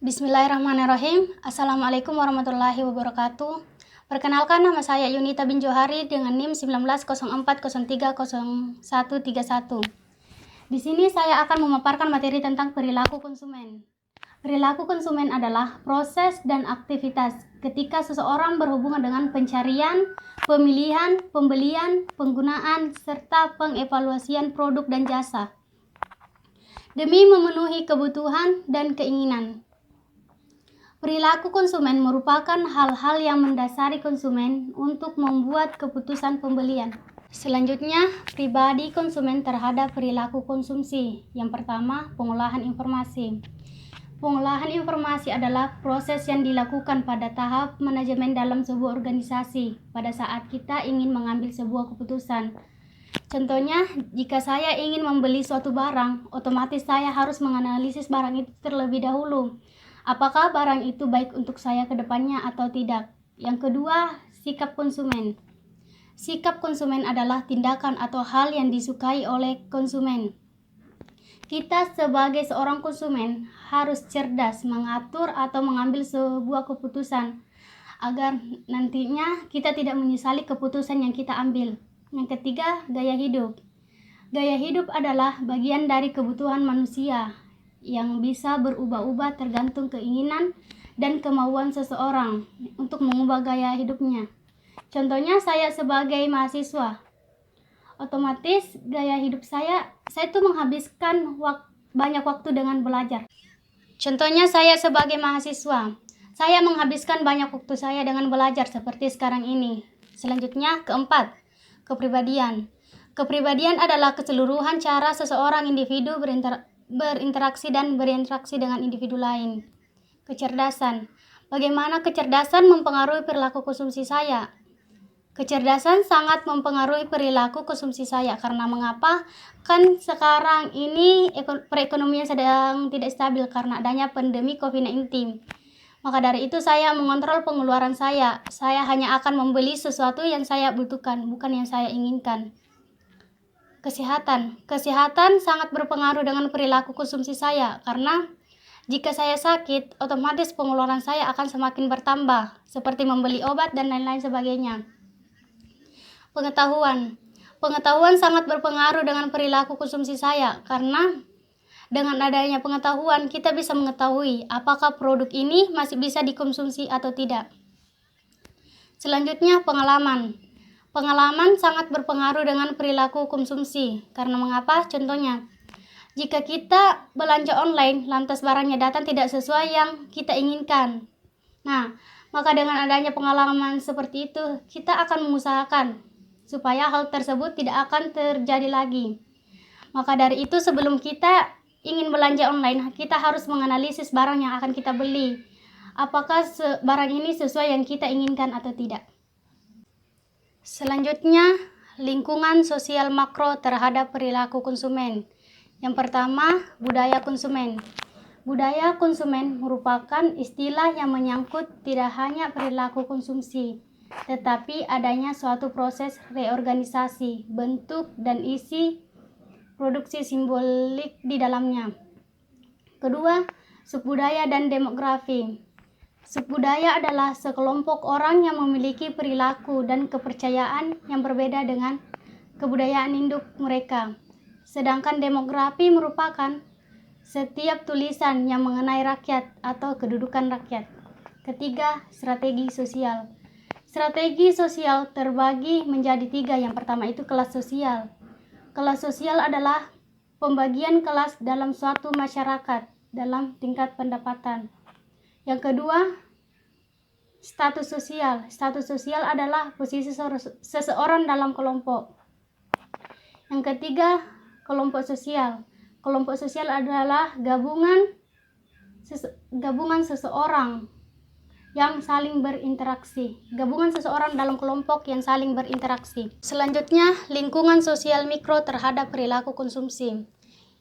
Bismillahirrahmanirrahim. Assalamualaikum warahmatullahi wabarakatuh. Perkenalkan, nama saya Yunita bin Johari dengan NIM 1904030131. Di sini saya akan memaparkan materi tentang perilaku konsumen. Perilaku konsumen adalah proses dan aktivitas ketika seseorang berhubungan dengan pencarian, pemilihan, pembelian, penggunaan, serta pengevaluasian produk dan jasa demi memenuhi kebutuhan dan keinginan. Perilaku konsumen merupakan hal-hal yang mendasari konsumen untuk membuat keputusan pembelian. Selanjutnya, pribadi konsumen terhadap perilaku konsumsi. Yang pertama, pengolahan informasi. Pengolahan informasi adalah proses yang dilakukan pada tahap manajemen dalam sebuah organisasi pada saat kita ingin mengambil sebuah keputusan. Contohnya, jika saya ingin membeli suatu barang, otomatis saya harus menganalisis barang itu terlebih dahulu. Apakah barang itu baik untuk saya ke depannya atau tidak? Yang kedua, sikap konsumen. Sikap konsumen adalah tindakan atau hal yang disukai oleh konsumen. Kita sebagai seorang konsumen harus cerdas mengatur atau mengambil sebuah keputusan agar nantinya kita tidak menyesali keputusan yang kita ambil. Yang ketiga, gaya hidup. Gaya hidup adalah bagian dari kebutuhan manusia yang bisa berubah-ubah tergantung keinginan dan kemauan seseorang untuk mengubah gaya hidupnya. Contohnya saya sebagai mahasiswa, otomatis gaya hidup saya tuh menghabiskan banyak waktu dengan belajar. Contohnya saya sebagai mahasiswa, saya menghabiskan banyak waktu saya dengan belajar seperti sekarang ini. Selanjutnya, keempat, kepribadian. Kepribadian adalah keseluruhan cara seseorang individu berinteraksi dengan individu lain. Kecerdasan. Bagaimana kecerdasan mempengaruhi perilaku konsumsi saya? Kecerdasan sangat mempengaruhi perilaku konsumsi saya. Karena mengapa? Kan sekarang ini perekonomian sedang tidak stabil karena adanya pandemi COVID-19. Maka dari itu saya mengontrol pengeluaran saya. Saya hanya akan membeli sesuatu yang saya butuhkan, bukan yang saya inginkan. Kesehatan. Kesehatan sangat berpengaruh dengan perilaku konsumsi saya karena jika saya sakit, otomatis pengeluaran saya akan semakin bertambah, seperti membeli obat dan lain-lain sebagainya. Pengetahuan. Pengetahuan sangat berpengaruh dengan perilaku konsumsi saya karena dengan adanya pengetahuan kita bisa mengetahui apakah produk ini masih bisa dikonsumsi atau tidak. Selanjutnya, pengalaman. Pengalaman sangat berpengaruh dengan perilaku konsumsi. Karena mengapa? Contohnya, jika kita belanja online, lantas barangnya datang tidak sesuai yang kita inginkan. Nah, maka dengan adanya pengalaman seperti itu, kita akan mengusahakan supaya hal tersebut tidak akan terjadi lagi. Maka dari itu, sebelum kita ingin belanja online, kita harus menganalisis barang yang akan kita beli. Apakah barang ini sesuai yang kita inginkan atau tidak? Selanjutnya, lingkungan sosial makro terhadap perilaku konsumen. Yang pertama, budaya konsumen. Budaya konsumen merupakan istilah yang menyangkut tidak hanya perilaku konsumsi, tetapi adanya suatu proses reorganisasi, bentuk dan isi produksi simbolik di dalamnya. Kedua, subbudaya dan demografi. Subbudaya adalah sekelompok orang yang memiliki perilaku dan kepercayaan yang berbeda dengan kebudayaan induk mereka. Sedangkan demografi merupakan setiap tulisan yang mengenai rakyat atau kedudukan rakyat. Ketiga, strategi sosial. Strategi sosial terbagi menjadi 3. Yang pertama itu kelas sosial. Kelas sosial adalah pembagian kelas dalam suatu masyarakat dalam tingkat pendapatan. Yang kedua, status sosial. Status sosial adalah posisi seseorang dalam kelompok. Yang ketiga, kelompok sosial. Kelompok sosial adalah gabungan seseorang yang saling berinteraksi. Gabungan seseorang dalam kelompok yang saling berinteraksi. Selanjutnya, lingkungan sosial mikro terhadap perilaku konsumsi.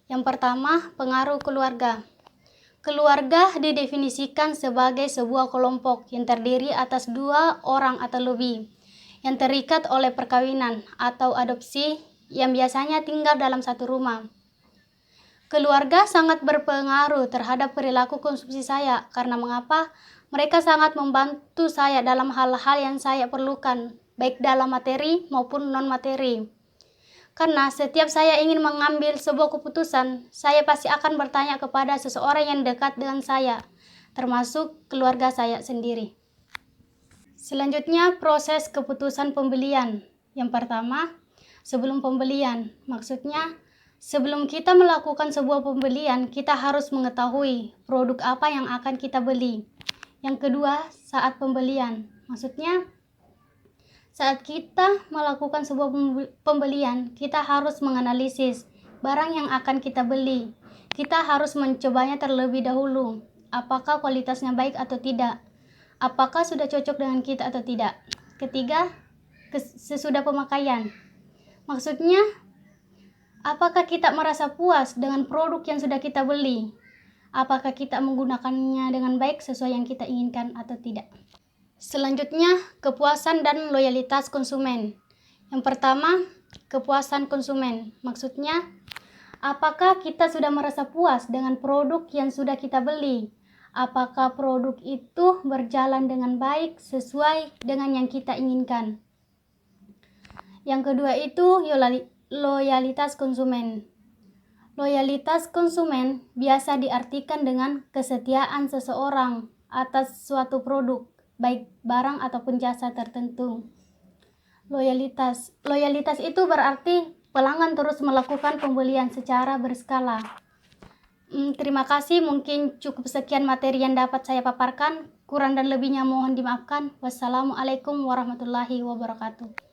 Yang pertama, pengaruh keluarga. Keluarga didefinisikan sebagai sebuah kelompok yang terdiri atas 2 orang atau lebih, yang terikat oleh perkawinan atau adopsi yang biasanya tinggal dalam satu rumah. Keluarga sangat berpengaruh terhadap perilaku konsumsi saya. Karena mengapa? Mereka sangat membantu saya dalam hal-hal yang saya perlukan, baik dalam materi maupun non-materi. Karena setiap saya ingin mengambil sebuah keputusan, saya pasti akan bertanya kepada seseorang yang dekat dengan saya, termasuk keluarga saya sendiri. Selanjutnya, proses keputusan pembelian. Yang pertama, sebelum pembelian. Maksudnya, sebelum kita melakukan sebuah pembelian, kita harus mengetahui produk apa yang akan kita beli. Yang kedua, saat pembelian. Maksudnya, saat kita melakukan sebuah pembelian, kita harus menganalisis barang yang akan kita beli. Kita harus mencobanya terlebih dahulu. Apakah kualitasnya baik atau tidak? Apakah sudah cocok dengan kita atau tidak? Ketiga, sesudah pemakaian. Maksudnya, apakah kita merasa puas dengan produk yang sudah kita beli? Apakah kita menggunakannya dengan baik sesuai yang kita inginkan atau tidak? Selanjutnya, kepuasan dan loyalitas konsumen. Yang pertama, kepuasan konsumen. Maksudnya, apakah kita sudah merasa puas dengan produk yang sudah kita beli? Apakah produk itu berjalan dengan baik sesuai dengan yang kita inginkan? Yang kedua itu loyalitas konsumen. Loyalitas konsumen biasa diartikan dengan kesetiaan seseorang atas suatu produk, baik barang ataupun jasa tertentu. Loyalitas itu berarti pelanggan terus melakukan pembelian secara berskala. Terima kasih, mungkin cukup sekian materi yang dapat saya paparkan. Kurang dan lebihnya mohon dimaafkan. Wassalamualaikum warahmatullahi wabarakatuh.